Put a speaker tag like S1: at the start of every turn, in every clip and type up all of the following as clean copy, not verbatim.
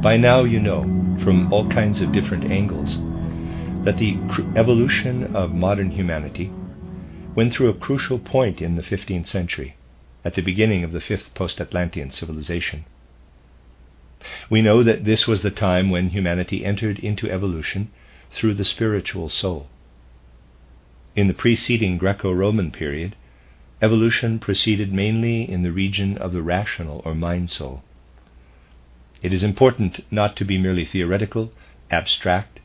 S1: By now you know, from all kinds of different angles, that the evolution of modern humanity went through a crucial point in the 15th century, at the beginning of the fifth post-Atlantean civilization. We know that this was the time when humanity entered into evolution through the spiritual soul. In the preceding Greco-Roman period, evolution proceeded mainly in the region of the rational or mind soul. It is important not to be merely theoretical, abstract,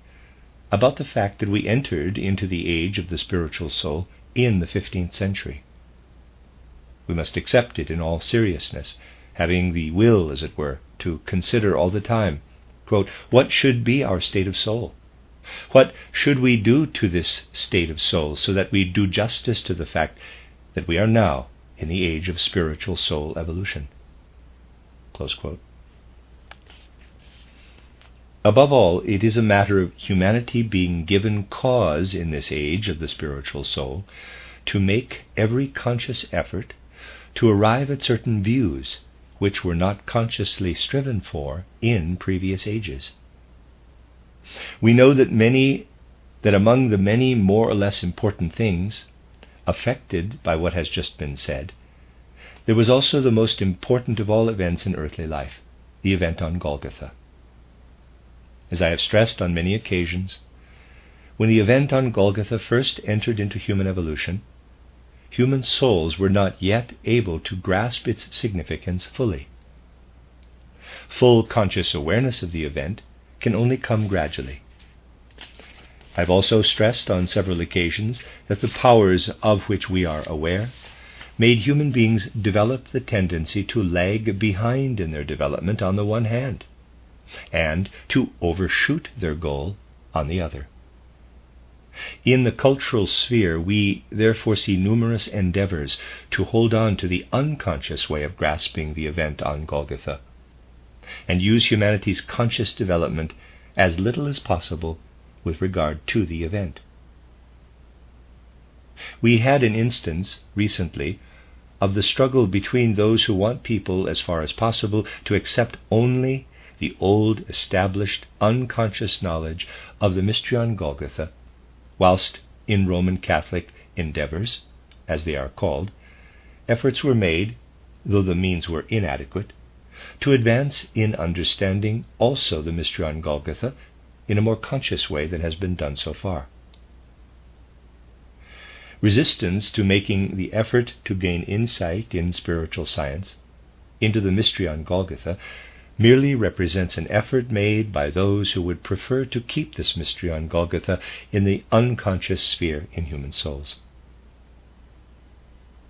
S1: about the fact that we entered into the age of the spiritual soul in the 15th century. We must accept it in all seriousness, having the will, as it were, to consider all the time, quote, what should be our state of soul? What should we do to this state of soul so that we do justice to the fact that we are now in the age of spiritual soul evolution? Close quote. Above all, it is a matter of humanity being given cause in this age of the spiritual soul to make every conscious effort to arrive at certain views which were not consciously striven for in previous ages. We know that among the many more or less important things affected by what has just been said, there was also the most important of all events in earthly life, the event on Golgotha. As I have stressed on many occasions, when the event on Golgotha first entered into human evolution, human souls were not yet able to grasp its significance fully. Full conscious awareness of the event can only come gradually. I've also stressed on several occasions that the powers of which we are aware made human beings develop the tendency to lag behind in their development on the one hand, and to overshoot their goal on the other. In the cultural sphere, we therefore see numerous endeavors to hold on to the unconscious way of grasping the event on Golgotha, and use humanity's conscious development as little as possible with regard to the event. We had an instance recently of the struggle between those who want people, as far as possible, to accept only the old, established, unconscious knowledge of the mystery on Golgotha, whilst in Roman Catholic endeavors, as they are called, efforts were made, though the means were inadequate, to advance in understanding also the mystery on Golgotha in a more conscious way than has been done so far. Resistance to making the effort to gain insight in spiritual science into the mystery on Golgotha merely represents an effort made by those who would prefer to keep this mystery on Golgotha in the unconscious sphere in human souls.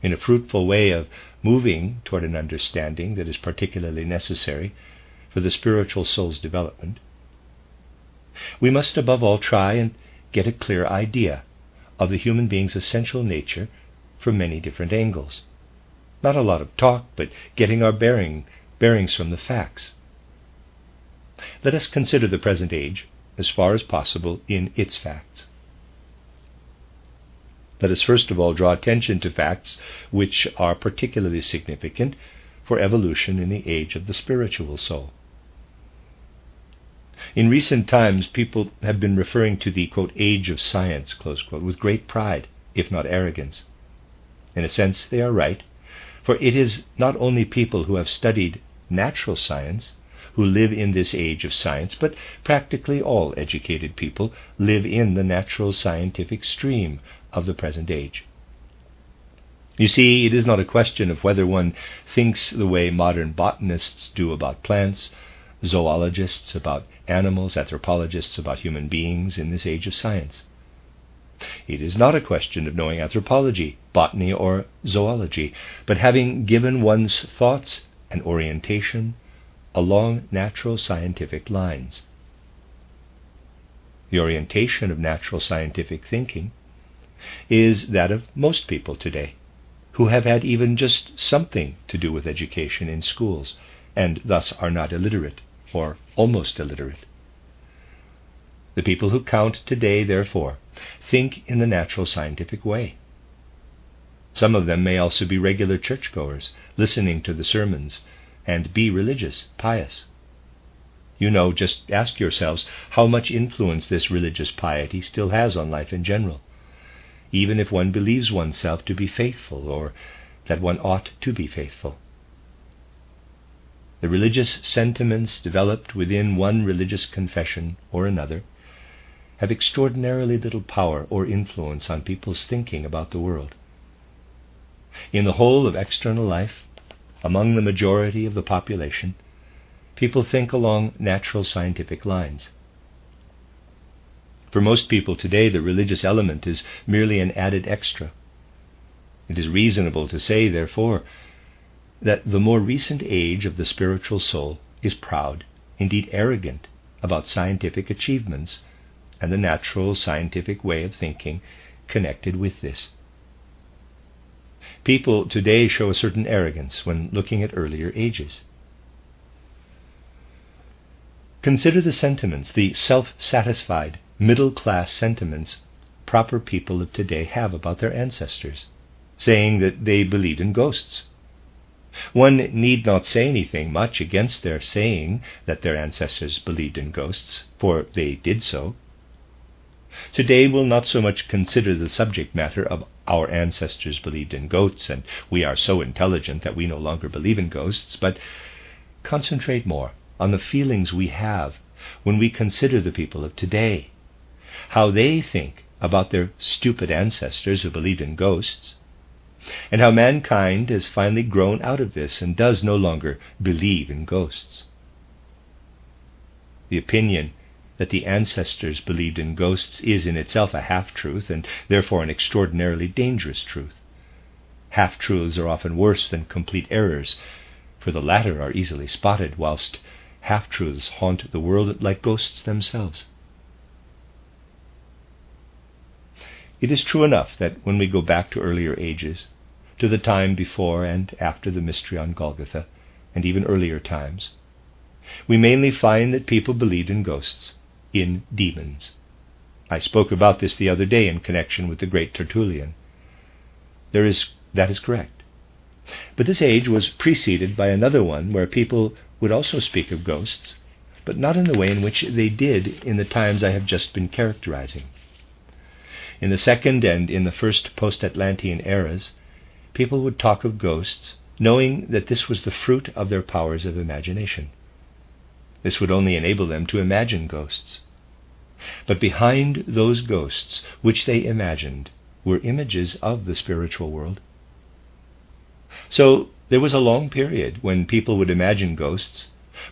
S1: In a fruitful way of moving toward an understanding that is particularly necessary for the spiritual soul's development, we must above all try and get a clear idea of the human being's essential nature from many different angles. Not a lot of talk, but getting our bearings from the facts. Let us consider the present age, as far as possible, in its facts. Let us first of all draw attention to facts which are particularly significant for evolution in the age of the spiritual soul. In recent times, people have been referring to the, quote, age of science, close quote, with great pride, if not arrogance. In a sense, they are right, for it is not only people who have studied natural science who live in this age of science, but practically all educated people live in the natural scientific stream of the present age. You see, it is not a question of whether one thinks the way modern botanists do about plants, zoologists about animals, anthropologists about human beings in this age of science. It is not a question of knowing anthropology, botany, or zoology, but having given one's thoughts an orientation along natural scientific lines. The orientation of natural scientific thinking is that of most people today, who have had even just something to do with education in schools, and thus are not illiterate, or almost illiterate. The people who count today, therefore, think in the natural scientific way. Some of them may also be regular churchgoers, listening to the sermons, and be religious, pious. Just ask yourselves how much influence this religious piety still has on life in general, even if one believes oneself to be faithful or that one ought to be faithful. The religious sentiments developed within one religious confession or another have extraordinarily little power or influence on people's thinking about the world. In the whole of external life, among the majority of the population, people think along natural scientific lines. For most people today, the religious element is merely an added extra. It is reasonable to say, therefore, that the more recent age of the spiritual soul is proud, indeed arrogant, about scientific achievements and the natural scientific way of thinking connected with this. People today show a certain arrogance when looking at earlier ages. Consider the sentiments, the self-satisfied, middle-class sentiments proper people of today have about their ancestors, saying that they believed in ghosts. One need not say anything much against their saying that their ancestors believed in ghosts, for they did so. Today we'll not so much consider the subject matter of our ancestors believed in ghosts and we are so intelligent that we no longer believe in ghosts, but concentrate more on the feelings we have when we consider the people of today, how they think about their stupid ancestors who believed in ghosts, and how mankind has finally grown out of this and does no longer believe in ghosts. The opinion that the ancestors believed in ghosts is in itself a half-truth and therefore an extraordinarily dangerous truth. Half-truths are often worse than complete errors, for the latter are easily spotted, whilst half-truths haunt the world like ghosts themselves. It is true enough that when we go back to earlier ages, to the time before and after the mystery on Golgotha, and even earlier times, we mainly find that people believed in ghosts, in demons. I spoke about this the other day in connection with the great Tertullian. That is correct. But this age was preceded by another one where people would also speak of ghosts, but not in the way in which they did in the times I have just been characterizing. In the second and in the first post-Atlantean eras, people would talk of ghosts, knowing that this was the fruit of their powers of imagination. This would only enable them to imagine ghosts. But behind those ghosts which they imagined were images of the spiritual world. So there was a long period when people would imagine ghosts,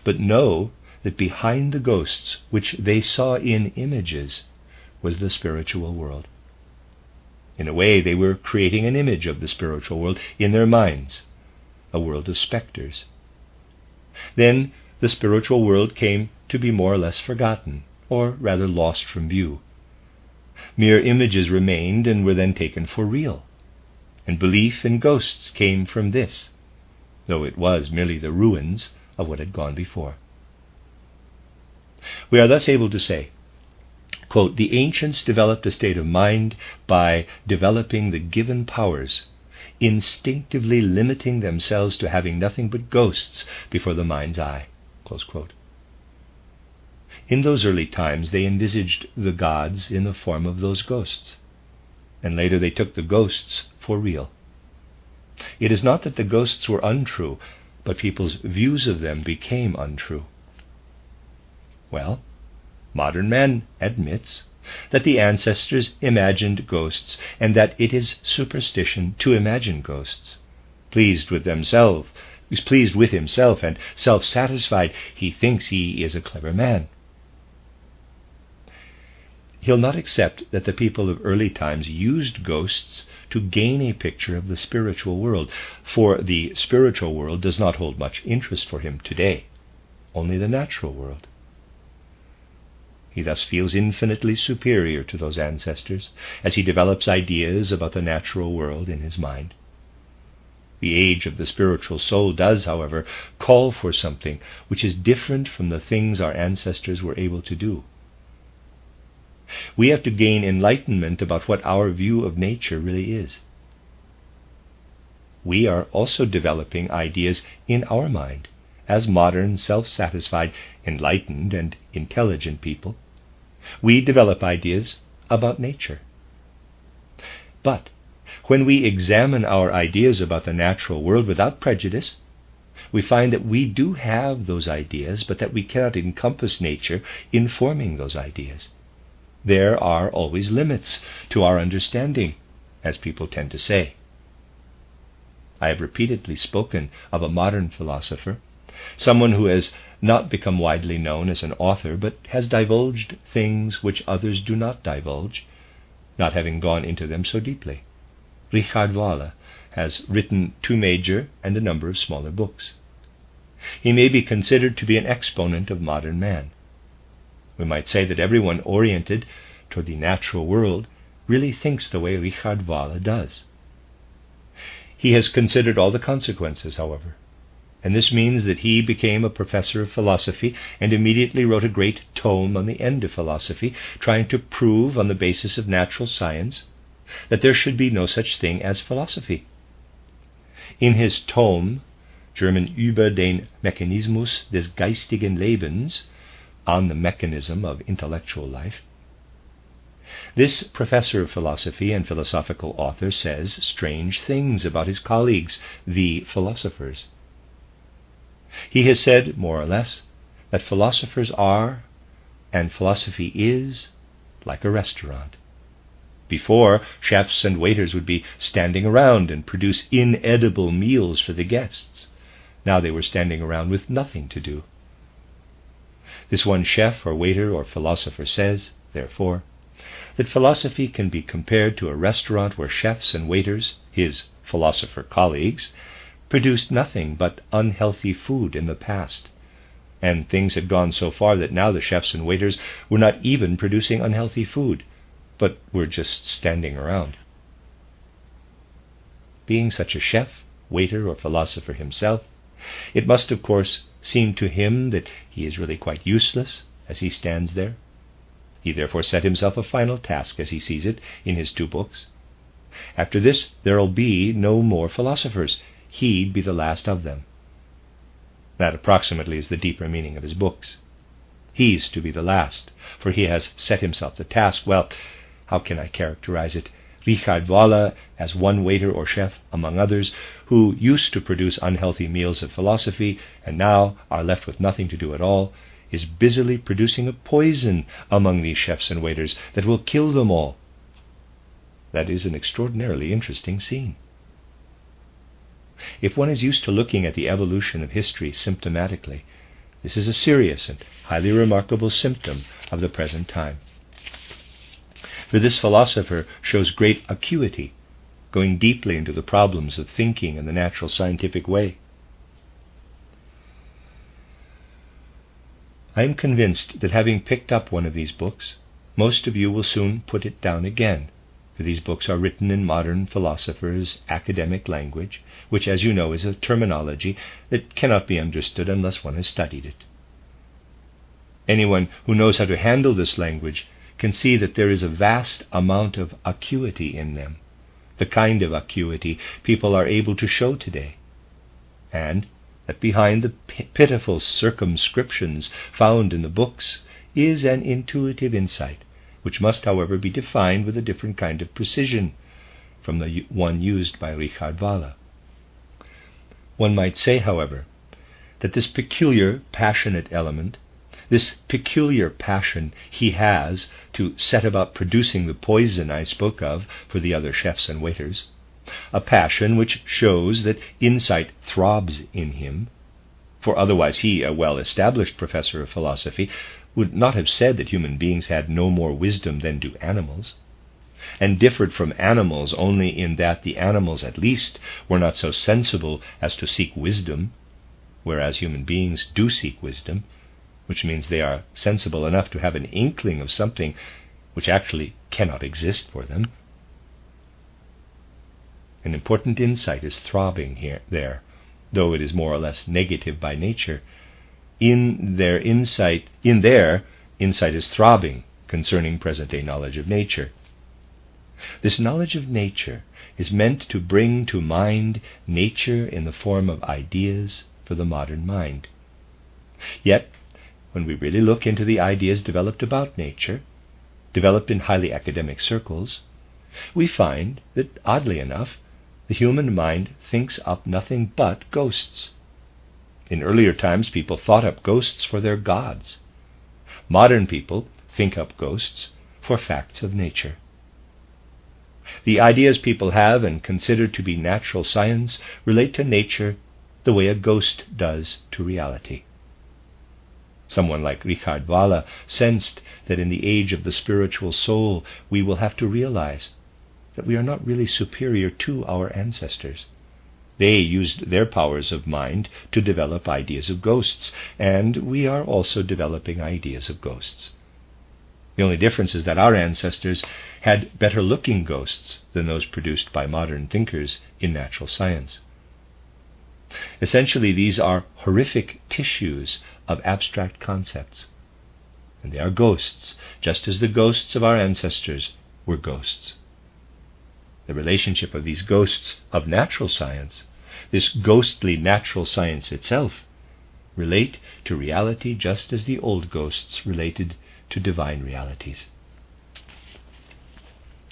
S1: but know that behind the ghosts which they saw in images was the spiritual world. In a way, they were creating an image of the spiritual world in their minds, a world of specters. Then the spiritual world came to be more or less forgotten, or rather lost from view. Mere images remained and were then taken for real, and belief in ghosts came from this, though it was merely the ruins of what had gone before. We are thus able to say, quote, "The ancients developed a state of mind by developing the given powers, instinctively limiting themselves to having nothing but ghosts before the mind's eye." Close quote. In those early times they envisaged the gods in the form of those ghosts, and later they took the ghosts for real. It is not that the ghosts were untrue, but people's views of them became untrue. Well, modern man admits that the ancestors imagined ghosts, and that it is superstition to imagine ghosts. Pleased with himself and self-satisfied, he thinks he is a clever man. He'll not accept that the people of early times used ghosts to gain a picture of the spiritual world, for the spiritual world does not hold much interest for him today, only the natural world. He thus feels infinitely superior to those ancestors as he develops ideas about the natural world in his mind. The age of the spiritual soul does, however, call for something which is different from the things our ancestors were able to do. We have to gain enlightenment about what our view of nature really is. We are also developing ideas in our mind as modern, self-satisfied, enlightened, and intelligent people, we develop ideas about nature. But when we examine our ideas about the natural world without prejudice, we find that we do have those ideas, but that we cannot encompass nature in forming those ideas. There are always limits to our understanding, as people tend to say. I have repeatedly spoken of a modern philosopher, someone who has not become widely known as an author, but has divulged things which others do not divulge, not having gone into them so deeply. Richard Wahler has written 2 major and a number of smaller books. He may be considered to be an exponent of modern man. We might say that everyone oriented toward the natural world really thinks the way Richard Wahler does. He has considered all the consequences, however, and this means that he became a professor of philosophy and immediately wrote a great tome on the end of philosophy, trying to prove on the basis of natural science that there should be no such thing as philosophy. In his tome, German über den Mechanismus des geistigen Lebens, on the mechanism of intellectual life, this professor of philosophy and philosophical author says strange things about his colleagues, the philosophers. He has said, more or less, that philosophers are, and philosophy is, like a restaurant. Before, chefs and waiters would be standing around and produce inedible meals for the guests. Now they were standing around with nothing to do. This one chef or waiter or philosopher says, therefore, that philosophy can be compared to a restaurant where chefs and waiters, his philosopher colleagues, produced nothing but unhealthy food in the past, and things had gone so far that now the chefs and waiters were not even producing unhealthy food, but were just standing around. Being such a chef, waiter, or philosopher himself, it must of course seem to him that he is really quite useless as he stands there. He therefore set himself a final task, as he sees it in his 2 books. After this there'll be no more philosophers. He'd be the last of them. That approximately is the deeper meaning of his books. He's to be the last, for he has set himself the task, well, how can I characterize it? Richard Wahler, as one waiter or chef among others, who used to produce unhealthy meals of philosophy, and now are left with nothing to do at all, is busily producing a poison among these chefs and waiters that will kill them all. That is an extraordinarily interesting scene. If one is used to looking at the evolution of history symptomatically, this is a serious and highly remarkable symptom of the present time. For this philosopher shows great acuity, going deeply into the problems of thinking in the natural scientific way. I am convinced that having picked up one of these books, most of you will soon put it down again, for these books are written in modern philosophers' academic language, which, as you know, is a terminology that cannot be understood unless one has studied it. Anyone who knows how to handle this language can see that there is a vast amount of acuity in them, the kind of acuity people are able to show today, and that behind the pitiful circumscriptions found in the books is an intuitive insight, which must, however, be defined with a different kind of precision from the one used by Richard Wahler. One might say, however, that this peculiar passionate element, this peculiar passion he has to set about producing the poison I spoke of for the other chefs and waiters, a passion which shows that insight throbs in him, for otherwise he, a well-established professor of philosophy, would not have said that human beings had no more wisdom than do animals, and differed from animals only in that the animals at least were not so sensible as to seek wisdom, whereas human beings do seek wisdom, which means they are sensible enough to have an inkling of something which actually cannot exist for them. An important insight is throbbing there, though it is more or less negative by nature. Their insight is throbbing concerning present-day knowledge of nature. This knowledge of nature is meant to bring to mind nature in the form of ideas for the modern mind. Yet, when we really look into the ideas developed about nature, developed in highly academic circles, we find that, oddly enough, the human mind thinks up nothing but ghosts. In earlier times, people thought up ghosts for their gods. Modern people think up ghosts for facts of nature. The ideas people have and consider to be natural science relate to nature the way a ghost does to reality. Someone like Richard Wahler sensed that in the age of the spiritual soul we will have to realize that we are not really superior to our ancestors. They used their powers of mind to develop ideas of ghosts, and we are also developing ideas of ghosts. The only difference is that our ancestors had better-looking ghosts than those produced by modern thinkers in natural science. Essentially, these are horrific tissues of abstract concepts, and they are ghosts, just as the ghosts of our ancestors were ghosts. The relationship of these ghosts of natural science, this ghostly natural science itself, relate to reality just as the old ghosts related to divine realities.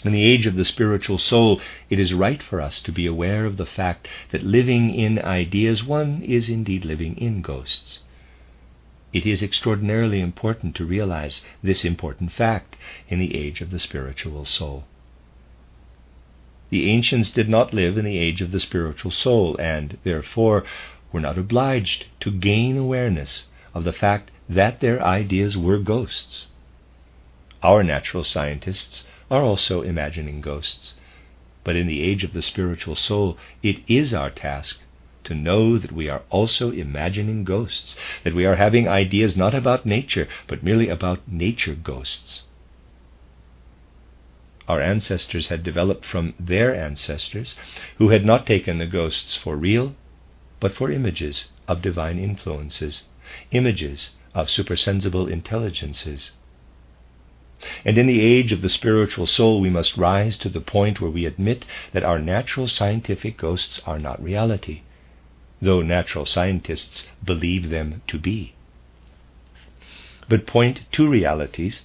S1: In the age of the spiritual soul, it is right for us to be aware of the fact that living in ideas, one is indeed living in ghosts. It is extraordinarily important to realize this important fact in the age of the spiritual soul. The ancients did not live in the age of the spiritual soul, and therefore were not obliged to gain awareness of the fact that their ideas were ghosts. Our natural scientists are also imagining ghosts, but in the age of the spiritual soul, it is our task to know that we are also imagining ghosts, that we are having ideas not about nature, but merely about nature ghosts. Our ancestors had developed from their ancestors, who had not taken the ghosts for real, but for images of divine influences, images of supersensible intelligences. And in the age of the spiritual soul, we must rise to the point where we admit that our natural scientific ghosts are not reality, though natural scientists believe them to be, but point to realities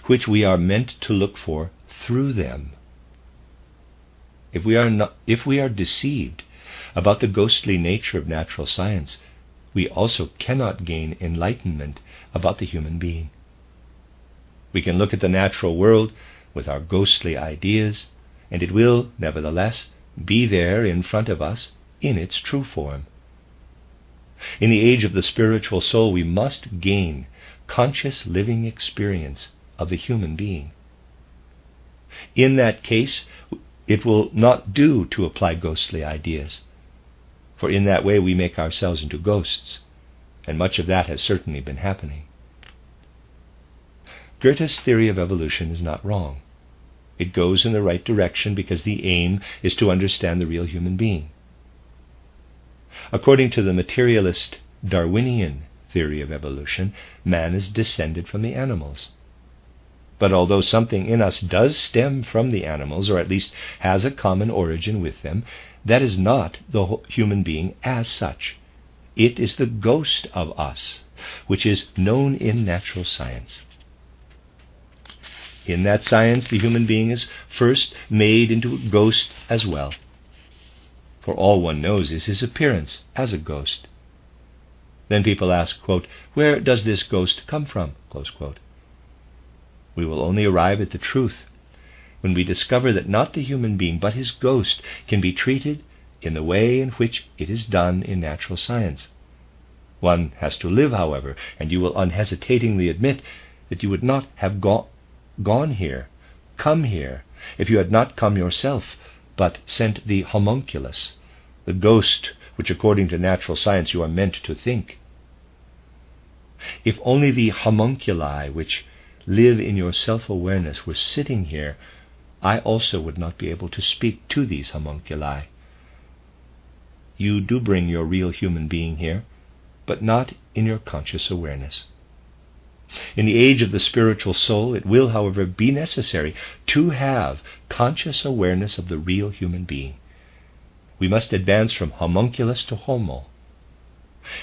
S1: which we are meant to look for through them. If we are deceived about the ghostly nature of natural science, we also cannot gain enlightenment about the human being. We can look at the natural world with our ghostly ideas, and it will, nevertheless, be there in front of us in its true form. In the age of the spiritual soul, we must gain conscious living experience of the human being. In that case, it will not do to apply ghostly ideas, for in that way we make ourselves into ghosts, and much of that has certainly been happening. Goethe's theory of evolution is not wrong. It goes in the right direction because the aim is to understand the real human being. According to the materialist Darwinian theory of evolution, man is descended from the animals. But although something in us does stem from the animals, or at least has a common origin with them, that is not the human being as such. It is the ghost of us, which is known in natural science. In that science, the human being is first made into a ghost as well, for all one knows is his appearance as a ghost. Then people ask, quote, "Where does this ghost come from?" Close quote. We will only arrive at the truth when we discover that not the human being, but his ghost, can be treated in the way in which it is done in natural science. One has to live, however, and you will unhesitatingly admit that you would not have come here, if you had not come yourself, but sent the homunculus, the ghost which according to natural science you are meant to think. If only the homunculi which live in your self-awareness were sitting here, I also would not be able to speak to these homunculi. You do bring your real human being here, but not in your conscious awareness. In the age of the spiritual soul, it will, however, be necessary to have conscious awareness of the real human being. We must advance from homunculus to homo.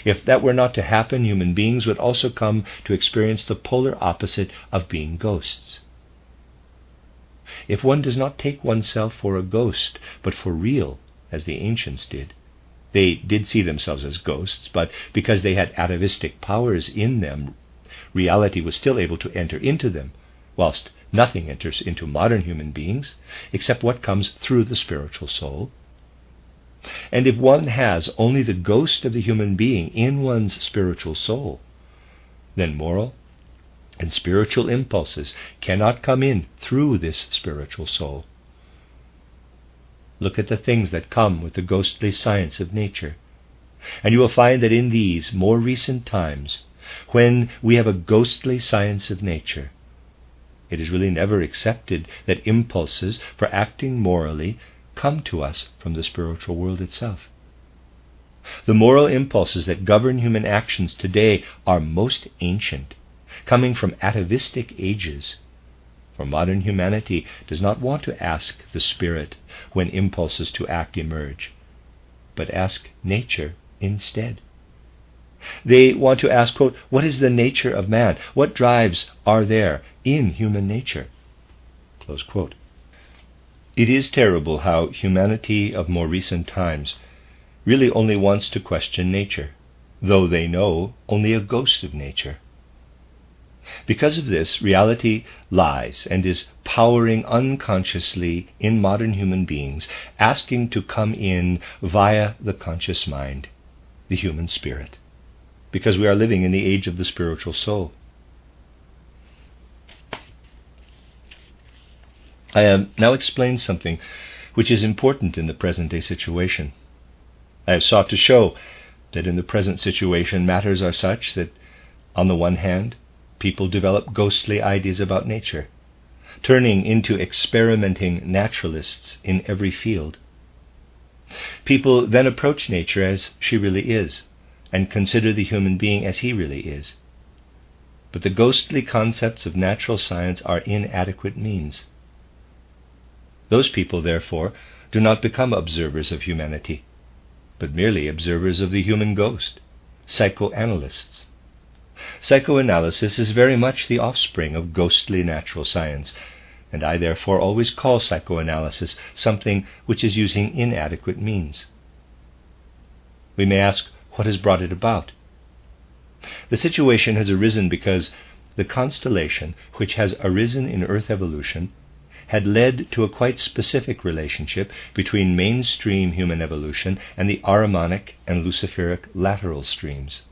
S1: If that were not to happen, human beings would also come to experience the polar opposite of being ghosts. If one does not take oneself for a ghost, but for real, as the ancients did, they did see themselves as ghosts, but because they had atavistic powers in them, reality was still able to enter into them, whilst nothing enters into modern human beings except what comes through the spiritual soul. And if one has only the ghost of the human being in one's spiritual soul, then moral and spiritual impulses cannot come in through this spiritual soul. Look at the things that come with the ghostly science of nature, and you will find that in these more recent times, when we have a ghostly science of nature, it is really never accepted that impulses for acting morally come to us from the spiritual world itself. The moral impulses that govern human actions today are most ancient, coming from atavistic ages. For modern humanity does not want to ask the spirit when impulses to act emerge, but ask nature instead. They want to ask, quote, what is the nature of man? What drives are there in human nature? Close quote. It is terrible how humanity of more recent times really only wants to question nature, though they know only a ghost of nature. Because of this, reality lies and is powering unconsciously in modern human beings, asking to come in via the conscious mind, the human spirit, because we are living in the age of the spiritual soul. I have now explained something which is important in the present-day situation. I have sought to show that in the present situation matters are such that, on the one hand, people develop ghostly ideas about nature, turning into experimenting naturalists in every field. People then approach nature as she really is, and consider the human being as he really is. But the ghostly concepts of natural science are inadequate means. Those people, therefore, do not become observers of humanity, but merely observers of the human ghost, psychoanalysts. Psychoanalysis is very much the offspring of ghostly natural science, and I therefore always call psychoanalysis something which is using inadequate means. We may ask, what has brought it about? The situation has arisen because the constellation which has arisen in Earth evolution had led to a quite specific relationship between mainstream human evolution and the Ahrimanic and Luciferic lateral streams.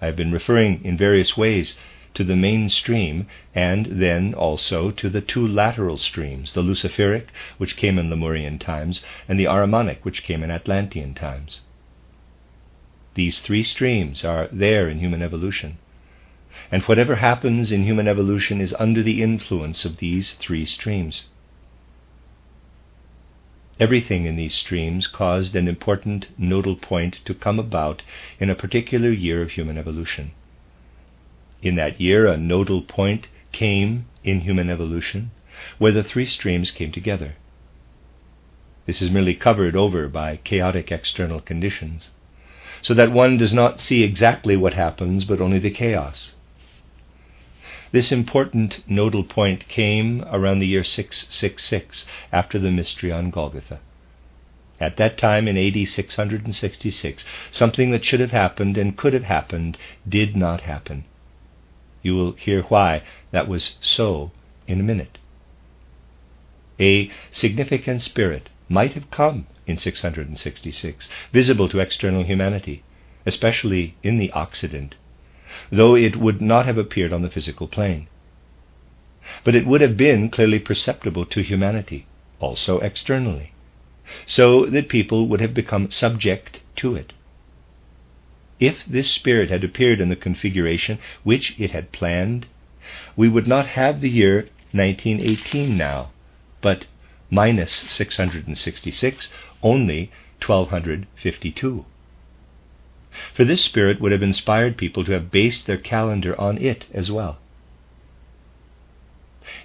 S1: I have been referring in various ways to the mainstream and then also to the two lateral streams, the Luciferic, which came in Lemurian times, and the Ahrimanic, which came in Atlantean times. These three streams are there in human evolution, and whatever happens in human evolution is under the influence of these three streams. Everything in these streams caused an important nodal point to come about in a particular year of human evolution. In that year, a nodal point came in human evolution where the three streams came together. This is merely covered over by chaotic external conditions, so that one does not see exactly what happens, but only the chaos. This important nodal point came around the year 666, after the mystery on Golgotha. At that time, in AD 666, something that should have happened and could have happened did not happen. You will hear why that was so in a minute. A significant spirit might have come in 666, visible to external humanity, especially in the Occident, though it would not have appeared on the physical plane. But it would have been clearly perceptible to humanity, also externally, so that people would have become subject to it. If this spirit had appeared in the configuration which it had planned, we would not have the year 1918 now, but minus 666, only 1252. For this spirit would have inspired people to have based their calendar on it as well.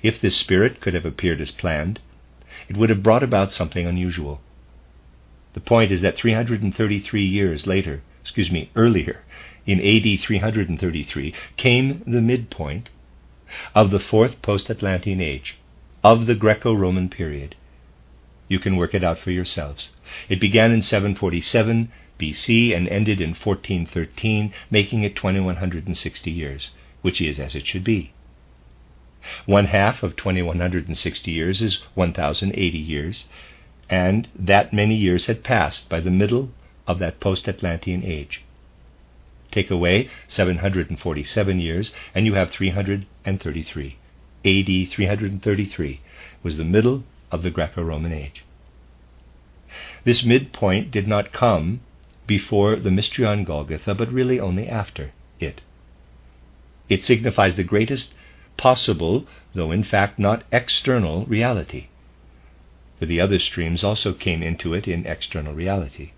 S1: If this spirit could have appeared as planned, it would have brought about something unusual. The point is that 333 years later, earlier, in AD 333, came the midpoint of the fourth post-Atlantean age, of the Greco-Roman period. You can work it out for yourselves. It began in 747 BC and ended in 1413, making it 2160 years, which is as it should be. 1/2 of 2160 years is 1080 years, and that many years had passed by the middle of that post-Atlantean age. Take away 747 years, and you have 333. AD 333 was the middle of the Greco-Roman age. This midpoint did not come before the mystery on Golgotha, but really only after it. It signifies the greatest possible, though in fact not external, reality. For the other streams also came into it in external reality.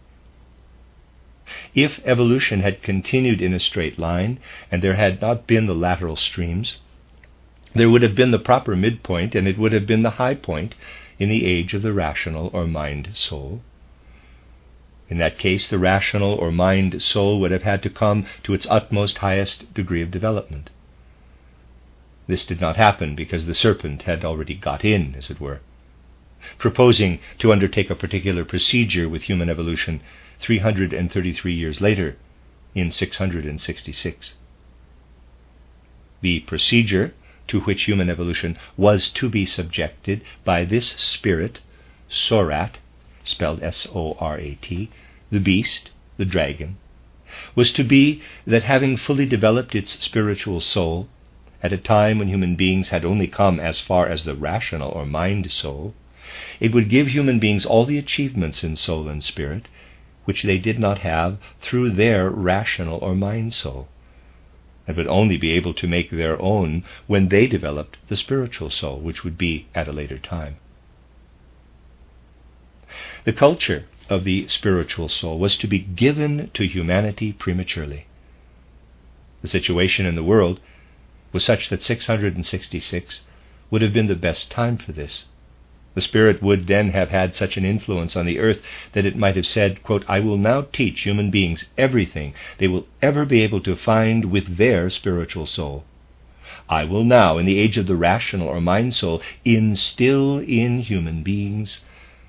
S1: If evolution had continued in a straight line, and there had not been the lateral streams, there would have been the proper midpoint, and it would have been the high point in the age of the rational or mind soul. In that case, the rational or mind soul would have had to come to its utmost highest degree of development. This did not happen because the serpent had already got in, as it were, proposing to undertake a particular procedure with human evolution 333 years later, in 666. The procedure to which human evolution was to be subjected by this spirit, Sorat, spelled S-O-R-A-T, the beast, the dragon, was to be that having fully developed its spiritual soul, at a time when human beings had only come as far as the rational or mind soul, it would give human beings all the achievements in soul and spirit which they did not have through their rational or mind soul, and would only be able to make their own when they developed the spiritual soul, which would be at a later time. The culture of the spiritual soul was to be given to humanity prematurely. The situation in the world was such that 666 would have been the best time for this. The Spirit would then have had such an influence on the earth that it might have said, quote, "I will now teach human beings everything they will ever be able to find with their spiritual soul. I will now, in the age of the rational or mind soul, instill in human beings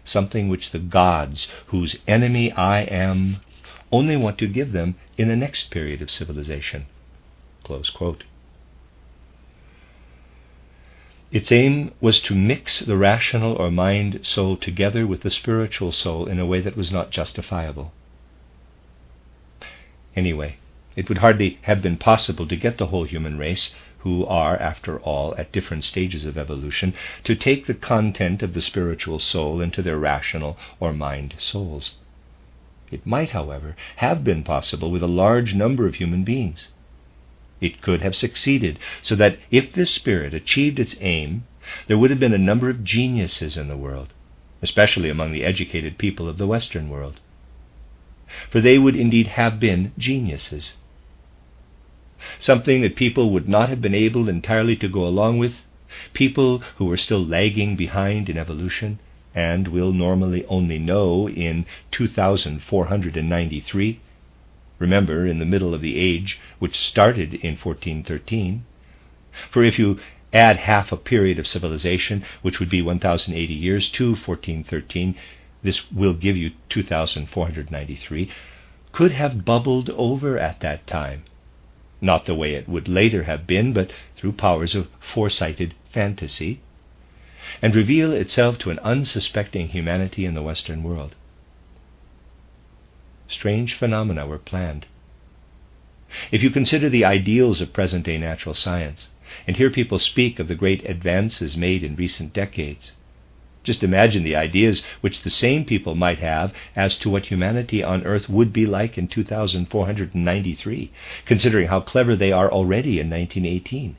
S1: something which the gods, whose enemy I am, only want to give them in the next period of civilization." Close quote. Its aim was to mix the rational or mind soul together with the spiritual soul in a way that was not justifiable. Anyway, it would hardly have been possible to get the whole human race, who are, after all, at different stages of evolution, to take the content of the spiritual soul into their rational or mind souls. It might, however, have been possible with a large number of human beings. It could have succeeded, so that if this spirit achieved its aim, there would have been a number of geniuses in the world, especially among the educated people of the Western world. For they would indeed have been geniuses. Something that people would not have been able entirely to go along with, people who were still lagging behind in evolution, and will normally only know in 2493, remember, in the middle of the age which started in 1413. For if you add half a period of civilization, which would be 1080 years, to 1413, this will give you 2493, could have bubbled over at that time. Not the way it would later have been, but through powers of foresighted fantasy, and reveal itself to an unsuspecting humanity in the Western world. Strange phenomena were planned. If you consider the ideals of present-day natural science, and hear people speak of the great advances made in recent decades, just imagine the ideas which the same people might have as to what humanity on Earth would be like in 2493, considering how clever they are already in 1918.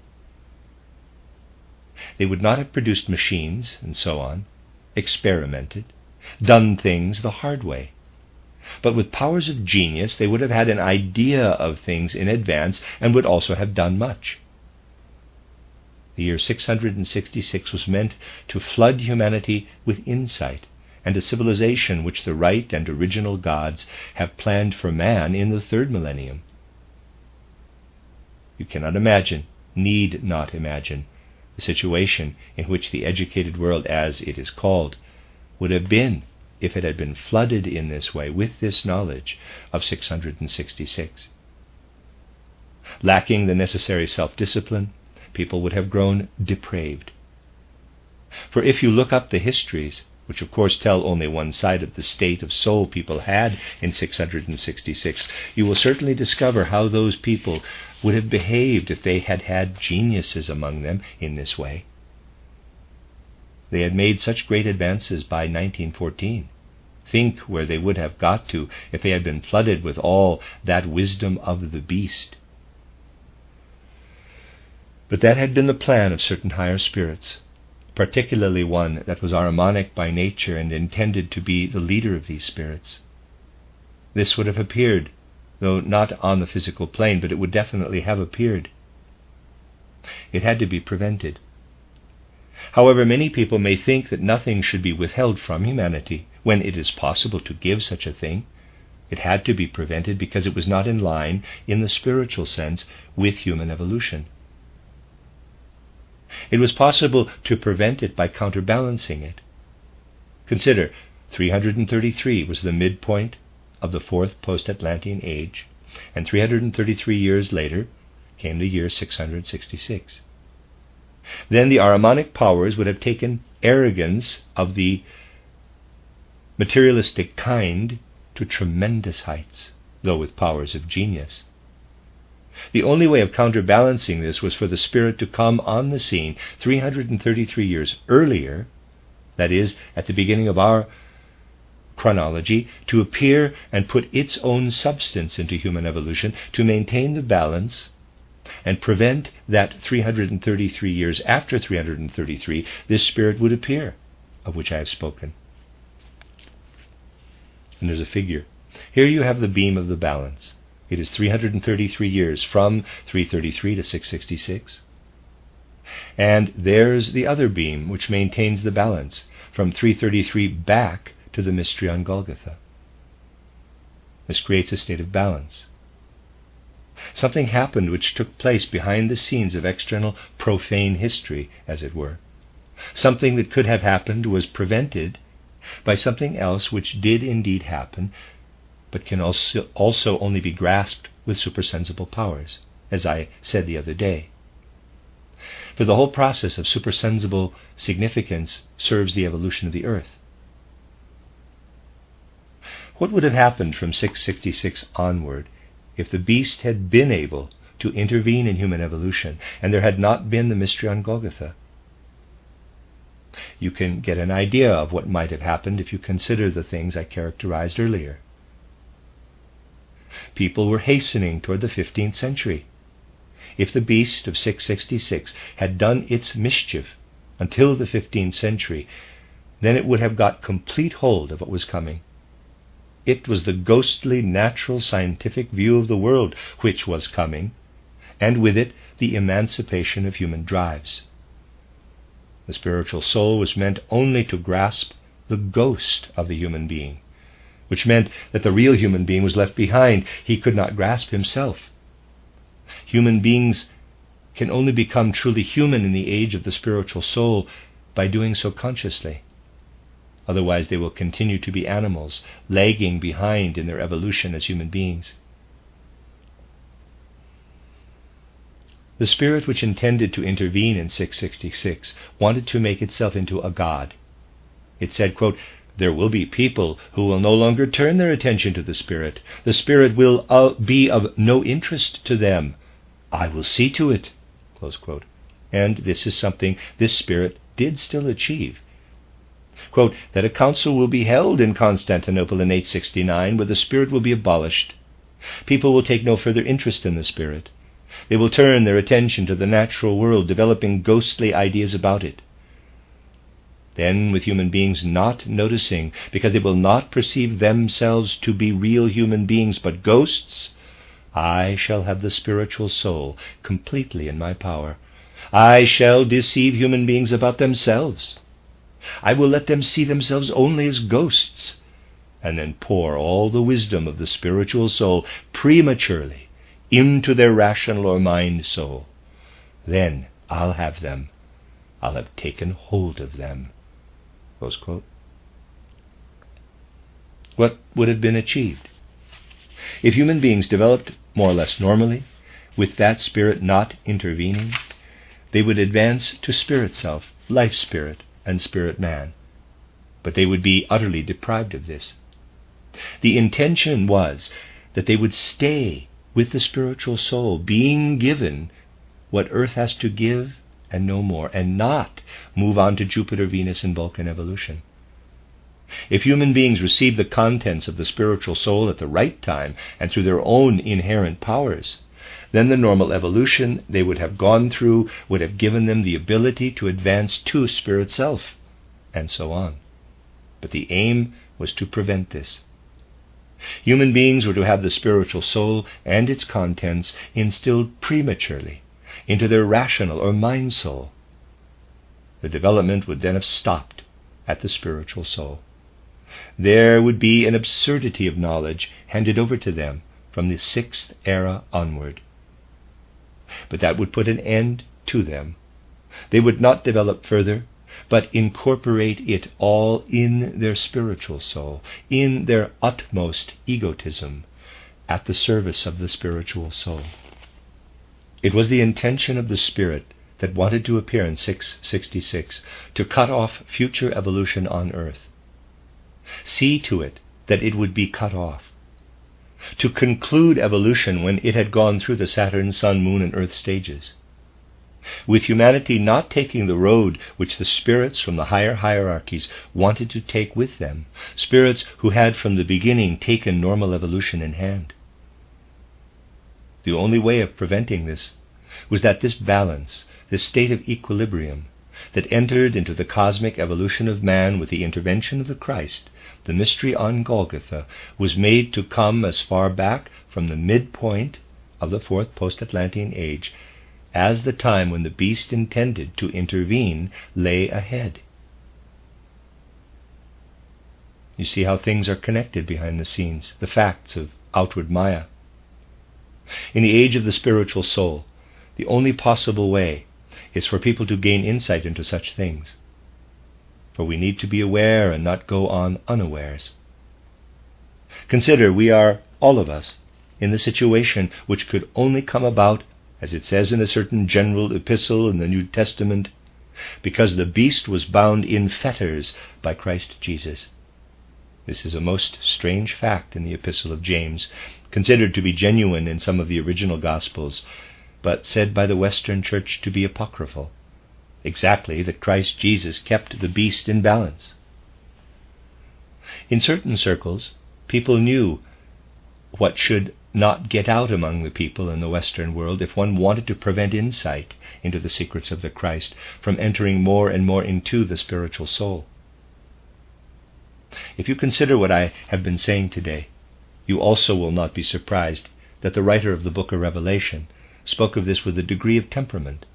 S1: They would not have produced machines, and so on, experimented, done things the hard way. But with powers of genius, they would have had an idea of things in advance and would also have done much. The year 666 was meant to flood humanity with insight and a civilization which the right and original gods have planned for man in the third millennium. You cannot imagine, need not imagine, the situation in which the educated world, as it is called, would have been if it had been flooded in this way with this knowledge of 666. Lacking the necessary self-discipline, people would have grown depraved. For if you look up the histories, which of course tell only one side of the state of soul people had in 666, you will certainly discover how those people would have behaved if they had had geniuses among them in this way. They had made such great advances by 1914. Think where they would have got to if they had been flooded with all that wisdom of the beast. But that had been the plan of certain higher spirits, particularly one that was Ahrimanic by nature and intended to be the leader of these spirits. This would have appeared, though not on the physical plane, but it would definitely have appeared. It had to be prevented. However, many people may think that nothing should be withheld from humanity, when it is possible to give such a thing. It had to be prevented because it was not in line, in the spiritual sense, with human evolution. It was possible to prevent it by counterbalancing it. Consider, 333 was the midpoint of the fourth post-Atlantean age, and 333 years later came the year 666. Then the Ahrimanic powers would have taken arrogance of the materialistic kind to tremendous heights, though with powers of genius. The only way of counterbalancing this was for the Spirit to come on the scene 333 years earlier, that is, at the beginning of our chronology, to appear and put its own substance into human evolution, to maintain the balance and prevent that 333 years after 333 this Spirit would appear, of which I have spoken. And there's a figure. Here you have the beam of the balance. It is 333 years from 333 to 666. And there's the other beam which maintains the balance from 333 back to the mystery on Golgotha. This creates a state of balance. Something happened which took place behind the scenes of external profane history, as it were. Something that could have happened was prevented by something else which did indeed happen, but can also only be grasped with supersensible powers, as I said the other day. For the whole process of supersensible significance serves the evolution of the earth. What would have happened from 666 onward if the beast had been able to intervene in human evolution and there had not been the mystery on Golgotha? You can get an idea of what might have happened if you consider the things I characterized earlier. People were hastening toward the 15th century. If the beast of 666 had done its mischief until the 15th century, then it would have got complete hold of what was coming. It was the ghostly, natural, scientific view of the world which was coming, and with it the emancipation of human drives. The spiritual soul was meant only to grasp the ghost of the human being, which meant that the real human being was left behind. He could not grasp himself. Human beings can only become truly human in the age of the spiritual soul by doing so consciously. Otherwise they will continue to be animals, lagging behind in their evolution as human beings. The spirit which intended to intervene in 666 wanted to make itself into a god. It said, quote, "There will be people who will no longer turn their attention to the Spirit. The Spirit will be of no interest to them. I will see to it." Close quote. And this is something this Spirit did still achieve. Quote, "That a council will be held in Constantinople in 869 where the Spirit will be abolished. People will take no further interest in the Spirit. They will turn their attention to the natural world, developing ghostly ideas about it. Then, with human beings not noticing, because they will not perceive themselves to be real human beings but ghosts, I shall have the spiritual soul completely in my power. I shall deceive human beings about themselves. I will let them see themselves only as ghosts, and then pour all the wisdom of the spiritual soul prematurely into their rational or mind soul. Then I'll have them. I'll have taken hold of them." Close quote. What would have been achieved? If human beings developed more or less normally, with that spirit not intervening, they would advance to spirit self, life spirit, and spirit man. But they would be utterly deprived of this. The intention was that they would stay with the spiritual soul, being given what earth has to give and no more, and not move on to Jupiter, Venus, and Vulcan evolution. If human beings received the contents of the spiritual soul at the right time and through their own inherent powers, then the normal evolution they would have gone through would have given them the ability to advance to spirit self, and so on. But the aim was to prevent this. Human beings were to have the spiritual soul and its contents instilled prematurely into their rational or mind soul. The development would then have stopped at the spiritual soul. There would be an absurdity of knowledge handed over to them from the 6th era onward. But that would put an end to them. They would not develop further, but incorporate it all in their spiritual soul, in their utmost egotism, at the service of the spiritual soul. It was the intention of the Spirit that wanted to appear in 666 to cut off future evolution on earth. See to it that it would be cut off. To conclude evolution when it had gone through the Saturn, Sun, Moon, and Earth stages. With humanity not taking the road which the spirits from the higher hierarchies wanted to take with them, spirits who had from the beginning taken normal evolution in hand. The only way of preventing this was that this balance, this state of equilibrium, that entered into the cosmic evolution of man with the intervention of the Christ, the mystery on Golgotha, was made to come as far back from the midpoint of the 4th post-Atlantean age as the time when the beast intended to intervene lay ahead. You see how things are connected behind the scenes, the facts of outward Maya. In the age of the spiritual soul, the only possible way is for people to gain insight into such things. For we need to be aware and not go on unawares. Consider, we are, all of us, in the situation which could only come about, as it says in a certain general epistle in the New Testament, because the beast was bound in fetters by Christ Jesus. This is a most strange fact in the Epistle of James, considered to be genuine in some of the original Gospels, but said by the Western Church to be apocryphal. Exactly, that Christ Jesus kept the beast in balance. In certain circles, people knew what should not get out among the people in the Western world if one wanted to prevent insight into the secrets of the Christ from entering more and more into the spiritual soul. If you consider what I have been saying today, you also will not be surprised that the writer of the book of Revelation spoke of this with a degree of temperament.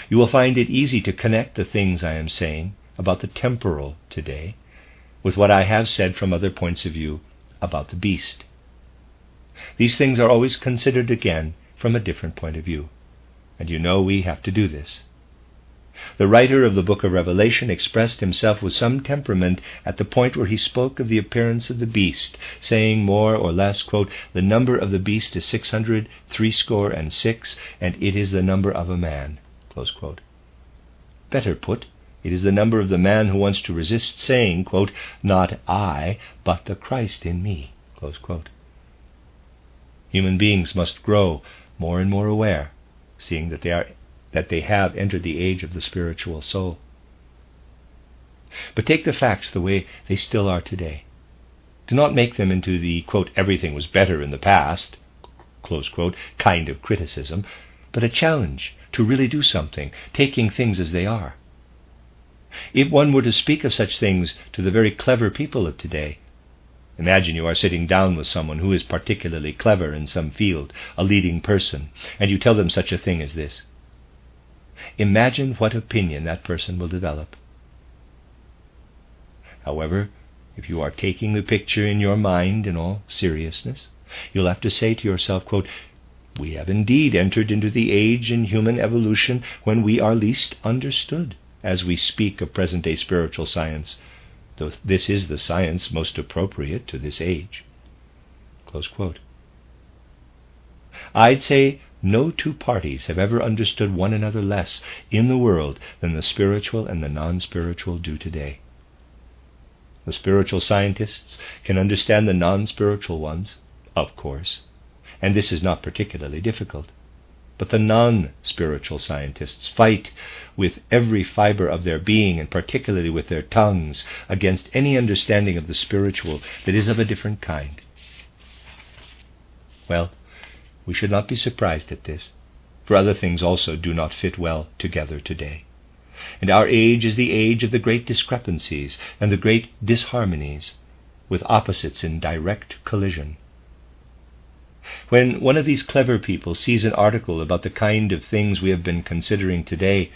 S1: You will find it easy to connect the things I am saying about the temporal today with what I have said from other points of view about the beast. These things are always considered again from a different point of view, and you know we have to do this. The writer of the book of Revelation expressed himself with some temperament at the point where he spoke of the appearance of the beast, saying more or less, quote, "The number of the beast is 666, and it is the number of a man," close quote. Better put, it is the number of the man who wants to resist saying, quote, "Not I, but the Christ in me," close quote. Human beings must grow more and more aware, seeing that they have entered the age of the spiritual soul. But take the facts the way they still are today. Do not make them into the, quote, "everything was better in the past," close quote, kind of criticism, but a challenge to really do something, taking things as they are. If one were to speak of such things to the very clever people of today, imagine you are sitting down with someone who is particularly clever in some field, a leading person, and you tell them such a thing as this. Imagine what opinion that person will develop. However, if you are taking the picture in your mind in all seriousness, you'll have to say to yourself, quote, "We have indeed entered into the age in human evolution when we are least understood, as we speak of present-day spiritual science, though this is the science most appropriate to this age." Close quote. I'd say no two parties have ever understood one another less in the world than the spiritual and the non-spiritual do today. The spiritual scientists can understand the non-spiritual ones, of course, and this is not particularly difficult. But the non-spiritual scientists fight with every fiber of their being, and particularly with their tongues, against any understanding of the spiritual that is of a different kind. Well, we should not be surprised at this, for other things also do not fit well together today. And our age is the age of the great discrepancies and the great disharmonies, with opposites in direct collision. When one of these clever people sees an article about the kind of things we have been considering today,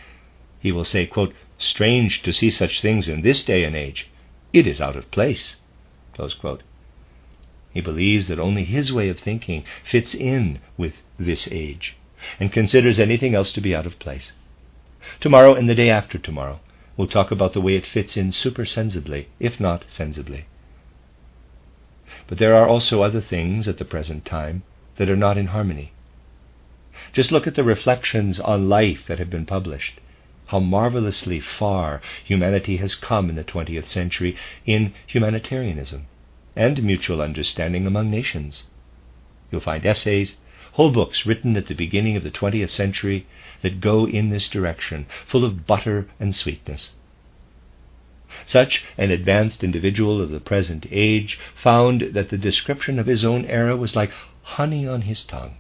S1: he will say, quote, "Strange to see such things in this day and age. It is out of place." Close quote. He believes that only his way of thinking fits in with this age, and considers anything else to be out of place. Tomorrow and the day after tomorrow, we'll talk about the way it fits in supersensibly, if not sensibly. But there are also other things at the present time that are not in harmony. Just look at the reflections on life that have been published. How marvelously far humanity has come in the 20th century in humanitarianism and mutual understanding among nations. You'll find essays, whole books written at the beginning of the 20th century that go in this direction, full of butter and sweetness. Such an advanced individual of the present age found that the description of his own era was like honey on his tongue.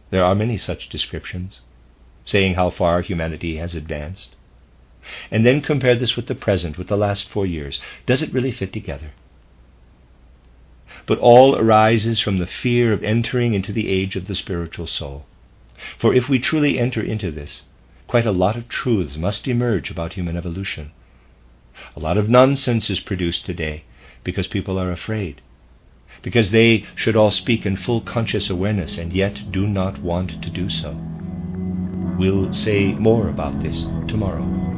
S1: There are many such descriptions, saying how far humanity has advanced. And then compare this with the present, with the last 4 years. Does it really fit together? But all arises from the fear of entering into the age of the spiritual soul. For if we truly enter into this, quite a lot of truths must emerge about human evolution. A lot of nonsense is produced today because people are afraid, because they should all speak in full conscious awareness and yet do not want to do so. We'll say more about this tomorrow.